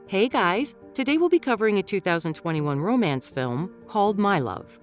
Hey guys, today we'll be covering a 2021 romance film called My Love.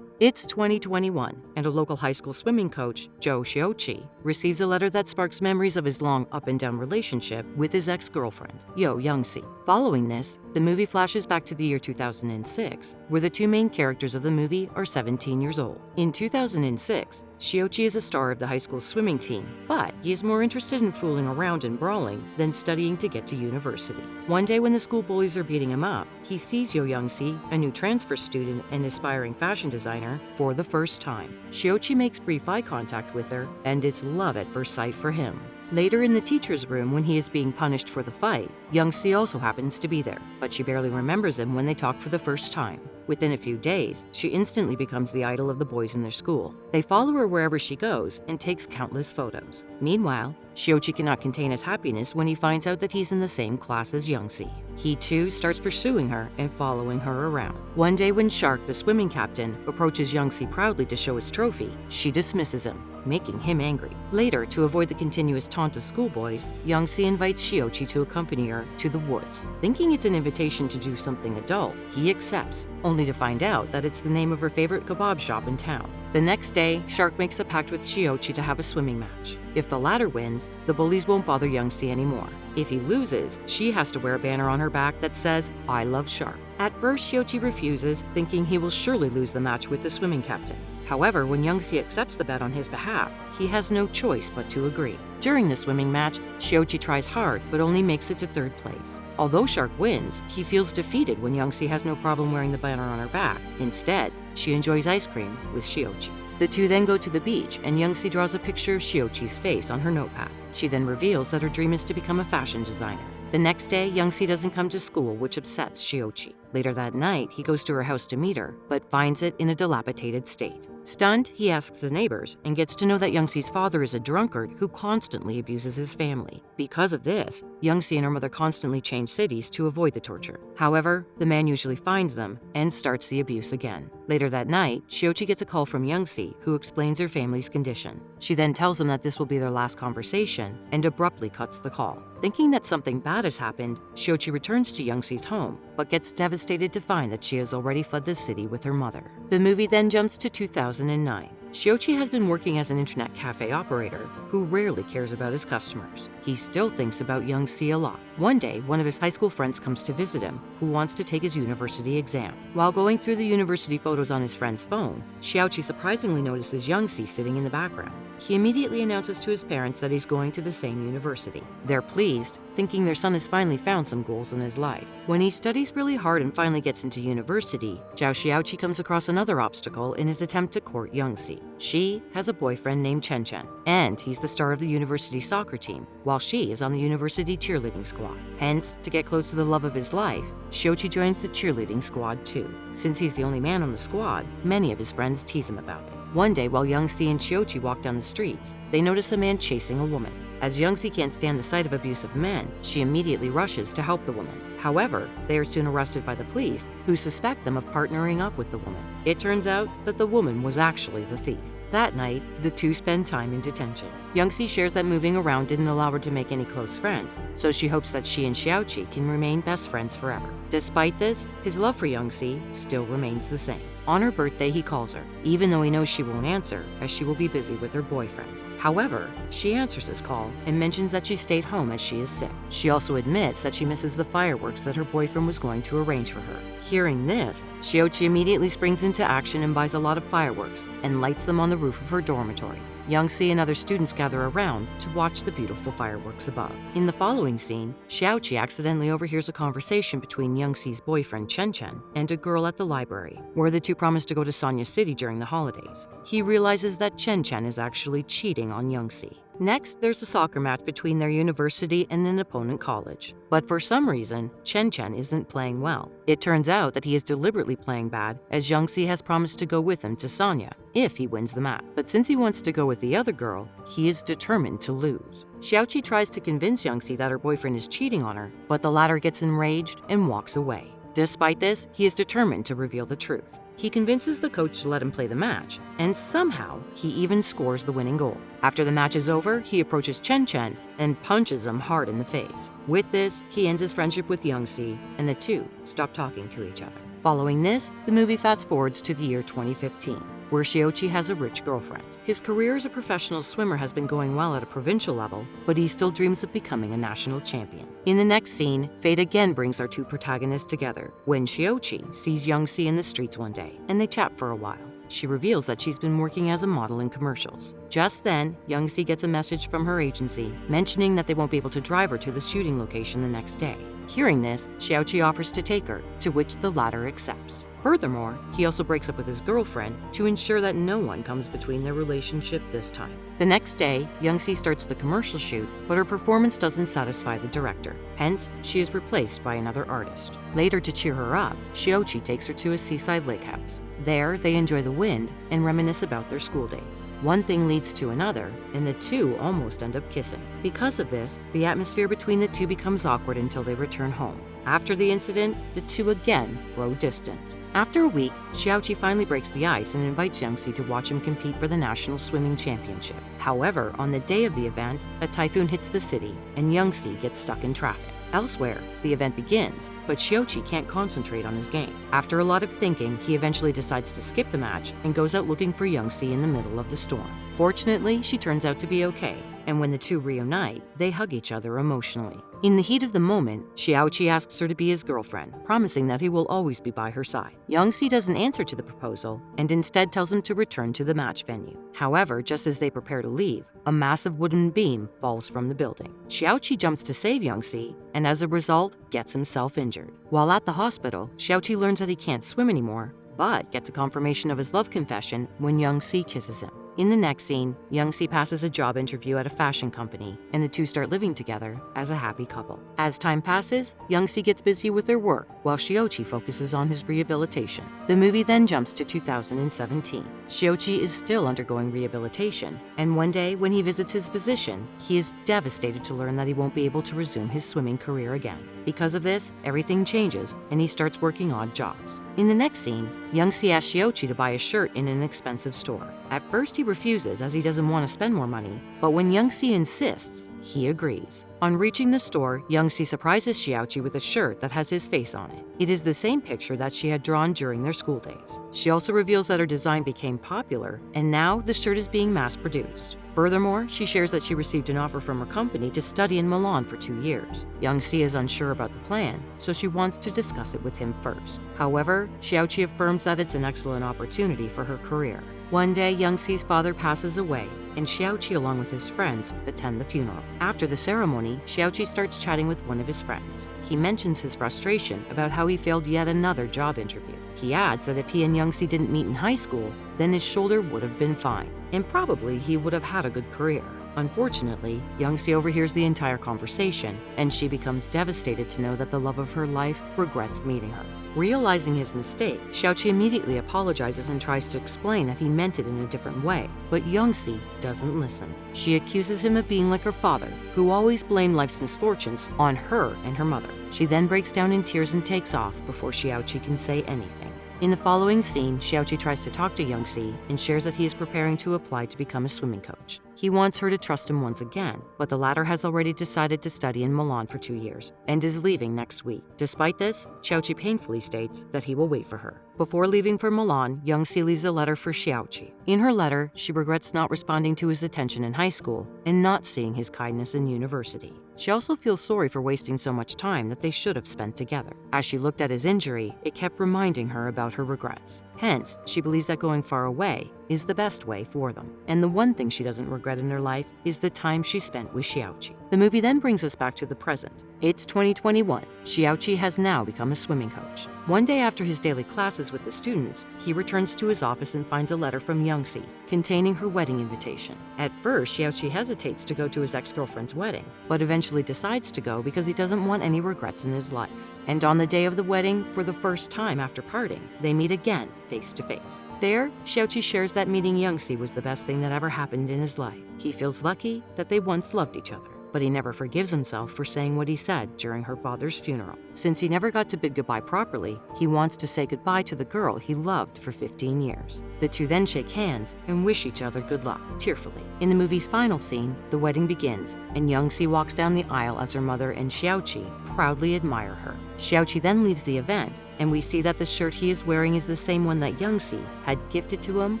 It's 2021, and a local high school swimming coach, Joe Shiouchi, receives a letter that sparks memories of his long up-and-down relationship with his ex-girlfriend, Yo Young-si. Following this, the movie flashes back to the year 2006, where the two main characters of the movie are 17 years old. In 2006, Shiouchi is a star of the high school swimming team, but he is more interested in fooling around and brawling than studying to get to university. One day when the school bullies are beating him up, he sees Yo Young-si, a new transfer student and aspiring fashion designer, for the first time. Shiouchi makes brief eye contact with her, and it's love at first sight for him. Later in the teacher's room, when he is being punished for the fight, Young-si also happens to be there, but she barely remembers him when they talk for the first time. Within a few days, she instantly becomes the idol of the boys in their school. They follow her wherever she goes and takes countless photos. Meanwhile, Shiouchi cannot contain his happiness when he finds out that he's in the same class as Young-si. He too starts pursuing her and following her around. One day when Shark, the swimming captain, approaches Young-si proudly to show his trophy, she dismisses him, making him angry. Later, to avoid the continuous taunt of schoolboys, Young-si invites Shiouchi to accompany her to the woods. Thinking it's an invitation to do something adult, he accepts, only to find out that it's the name of her favorite kebab shop in town. The next day, Shark makes a pact with Shiouchi to have a swimming match. If the latter wins, the bullies won't bother Young-si anymore. If he loses, she has to wear a banner on her back that says, "I love Shark." At first, Shiouchi refuses, thinking he will surely lose the match with the swimming captain. However, when Young-si accepts the bet on his behalf, he has no choice but to agree. During the swimming match, Shiouchi tries hard but only makes it to third place. Although Shark wins, he feels defeated when Young-si has no problem wearing the banner on her back. Instead, she enjoys ice cream with Shiouchi. The two then go to the beach, and Young-si draws a picture of Shiouchi's face on her notepad. She then reveals that her dream is to become a fashion designer. The next day, Young-si doesn't come to school, which upsets Shiouchi. Later that night, he goes to her house to meet her, but finds it in a dilapidated state. Stunned, he asks the neighbors and gets to know that Young-si's father is a drunkard who constantly abuses his family. Because of this, Young-si and her mother constantly change cities to avoid the torture. However, the man usually finds them and starts the abuse again. Later that night, Shiouchi gets a call from Young-si, who explains her family's condition. She then tells him that this will be their last conversation and abruptly cuts the call. Thinking that something bad has happened, Shiouchi returns to Young-si's home, but gets devastated to find that she has already fled the city with her mother. The movie then jumps to 2009. Shiouchi has been working as an internet cafe operator who rarely cares about his customers. He still thinks about Young-si a lot. One day, one of his high school friends comes to visit him who wants to take his university exam. While going through the university photos on his friend's phone, Shiouchi surprisingly notices Young-si sitting in the background. He immediately announces to his parents that he's going to the same university. They're pleased, thinking their son has finally found some goals in his life. When he studies really hard and finally gets into university, Zhao Shiouchi comes across another obstacle in his attempt to court Young-si. She has a boyfriend named Chen Chen, and he's the star of the university soccer team, while she is on the university cheerleading squad. Hence, to get close to the love of his life, Shiouchi joins the cheerleading squad too. Since he's the only man on the squad, many of his friends tease him about it. One day, while Young-si and Shiouchi walk down the streets, they notice a man chasing a woman. As Young-si can't stand the sight of abusive men, she immediately rushes to help the woman. However, they are soon arrested by the police, who suspect them of partnering up with the woman. It turns out that the woman was actually the thief. That night, the two spend time in detention. Young-si shares that moving around didn't allow her to make any close friends, so she hopes that she and Shiouchi can remain best friends forever. Despite this, his love for Young-si still remains the same. On her birthday, he calls her, even though he knows she won't answer, as she will be busy with her boyfriend. However, she answers his call and mentions that she stayed home as she is sick. She also admits that she misses the fireworks that her boyfriend was going to arrange for her. Hearing this, Shiouchi immediately springs into action and buys a lot of fireworks and lights them on the roof of her dormitory. Young-si and other students gather around to watch the beautiful fireworks above. In the following scene, Shiouchi accidentally overhears a conversation between Young-si's boyfriend Chen Chen and a girl at the library, where the two promise to go to Sonya City during the holidays. He realizes that Chen Chen is actually cheating on Young-si. Next, there's a soccer match between their university and an opponent college. But for some reason, Chen Chen isn't playing well. It turns out that he is deliberately playing bad, as Young-si has promised to go with him to Sonya if he wins the match. But since he wants to go with the other girl, he is determined to lose. Shiouchi tries to convince Young-si that her boyfriend is cheating on her, but the latter gets enraged and walks away. Despite this, he is determined to reveal the truth. He convinces the coach to let him play the match, and somehow he even scores the winning goal. After the match is over, he approaches Chen Chen and punches him hard in the face. With this, he ends his friendship with Young-si, and the two stop talking to each other. Following this, the movie fast forwards to the year 2015, where Xiaoqi has a rich girlfriend. His career as a professional swimmer has been going well at a provincial level, but he still dreams of becoming a national champion. In the next scene, fate again brings our two protagonists together when Xiaoqi sees Young-si in the streets one day, and they chat for a while. She reveals that she's been working as a model in commercials. Just then, Young-si gets a message from her agency mentioning that they won't be able to drive her to the shooting location the next day. Hearing this, Xiaoqi offers to take her, to which the latter accepts. Furthermore, he also breaks up with his girlfriend to ensure that no one comes between their relationship this time. The next day, Young-si starts the commercial shoot, but her performance doesn't satisfy the director. Hence, she is replaced by another artist. Later, to cheer her up, Xiaoqi takes her to a seaside lake house. There, they enjoy the wind and reminisce about their school days. One thing leads to another, and the two almost end up kissing. Because of this, the atmosphere between the two becomes awkward until they return home. After the incident, the two again grow distant. After a week, Xiaoqi finally breaks the ice and invites Young-si to watch him compete for the National Swimming Championship. However, on the day of the event, a typhoon hits the city, and Young-si gets stuck in traffic. Elsewhere, the event begins, but Xiaoqi can't concentrate on his game. After a lot of thinking, he eventually decides to skip the match and goes out looking for Young-si in the middle of the storm. Fortunately, she turns out to be okay, and when the two reunite, they hug each other emotionally. In the heat of the moment, Xiaoqi asks her to be his girlfriend, promising that he will always be by her side. Young-si doesn't answer to the proposal and instead tells him to return to the match venue. However, just as they prepare to leave, a massive wooden beam falls from the building. Xiaoqi jumps to save Young-si and as a result, gets himself injured. While at the hospital, Xiaoqi learns that he can't swim anymore, but gets a confirmation of his love confession when Young-si kisses him. In the next scene, Young-si passes a job interview at a fashion company, and the two start living together as a happy couple. As time passes, Young-si gets busy with their work, while Xiaoqi focuses on his rehabilitation. The movie then jumps to 2017. Xiaoqi is still undergoing rehabilitation, and one day when he visits his physician, he is devastated to learn that he won't be able to resume his swimming career again. Because of this, everything changes, and he starts working odd jobs. In the next scene, Young-si asks Xiaoqi to buy a shirt in an expensive store. At first, he refuses as he doesn't want to spend more money, but when Young-si insists, he agrees. On reaching the store, Young-si surprises Xiaoqi with a shirt that has his face on it. It is the same picture that she had drawn during their school days. She also reveals that her design became popular, and now the shirt is being mass-produced. Furthermore, she shares that she received an offer from her company to study in Milan for 2 years. Young-si is unsure about the plan, so she wants to discuss it with him first. However, Xiaoqi affirms that it's an excellent opportunity for her career. One day, Young-si's father passes away, and Xiaoqi, along with his friends, attend the funeral. After the ceremony, Xiaoqi starts chatting with one of his friends. He mentions his frustration about how he failed yet another job interview. He adds that if he and Young-si didn't meet in high school, then his shoulder would have been fine, and probably he would have had a good career. Unfortunately, Young-si overhears the entire conversation, and she becomes devastated to know that the love of her life regrets meeting her. Realizing his mistake, Xiaoqi immediately apologizes and tries to explain that he meant it in a different way, but Young-si doesn't listen. She accuses him of being like her father, who always blamed life's misfortunes on her and her mother. She then breaks down in tears and takes off before Xiaoqi can say anything. In the following scene, Xiaoqi tries to talk to Young-si and shares that he is preparing to apply to become a swimming coach. He wants her to trust him once again, but the latter has already decided to study in Milan for 2 years and is leaving next week. Despite this, Xiaoqi painfully states that he will wait for her. Before leaving for Milan, Young-si leaves a letter for Xiaoqi. In her letter, she regrets not responding to his attention in high school and not seeing his kindness in university. She also feels sorry for wasting so much time that they should have spent together. As she looked at his injury, it kept reminding her about her regrets. Hence, she believes that going far away is the best way for them. And the one thing she doesn't regret in her life is the time she spent with Xiaoqi. The movie then brings us back to the present. It's 2021. Xiaoqi has now become a swimming coach. One day after his daily classes with the students, he returns to his office and finds a letter from Young-si containing her wedding invitation. At first, Xiaoqi hesitates to go to his ex-girlfriend's wedding, but eventually decides to go because he doesn't want any regrets in his life. And on the day of the wedding, for the first time after parting, they meet again, face to face. There, Xiaoqi shares that meeting Young-si was the best thing that ever happened in his life. He feels lucky that they once loved each other. but he never forgives himself for saying what he said during her father's funeral. Since he never got to bid goodbye properly, he wants to say goodbye to the girl he loved for 15 years. The two then shake hands and wish each other good luck, tearfully. In the movie's final scene, the wedding begins, and Young-si walks down the aisle as her mother and Xiaoqi proudly admire her. Xiaoqi then leaves the event, and we see that the shirt he is wearing is the same one that Young-si had gifted to him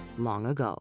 long ago.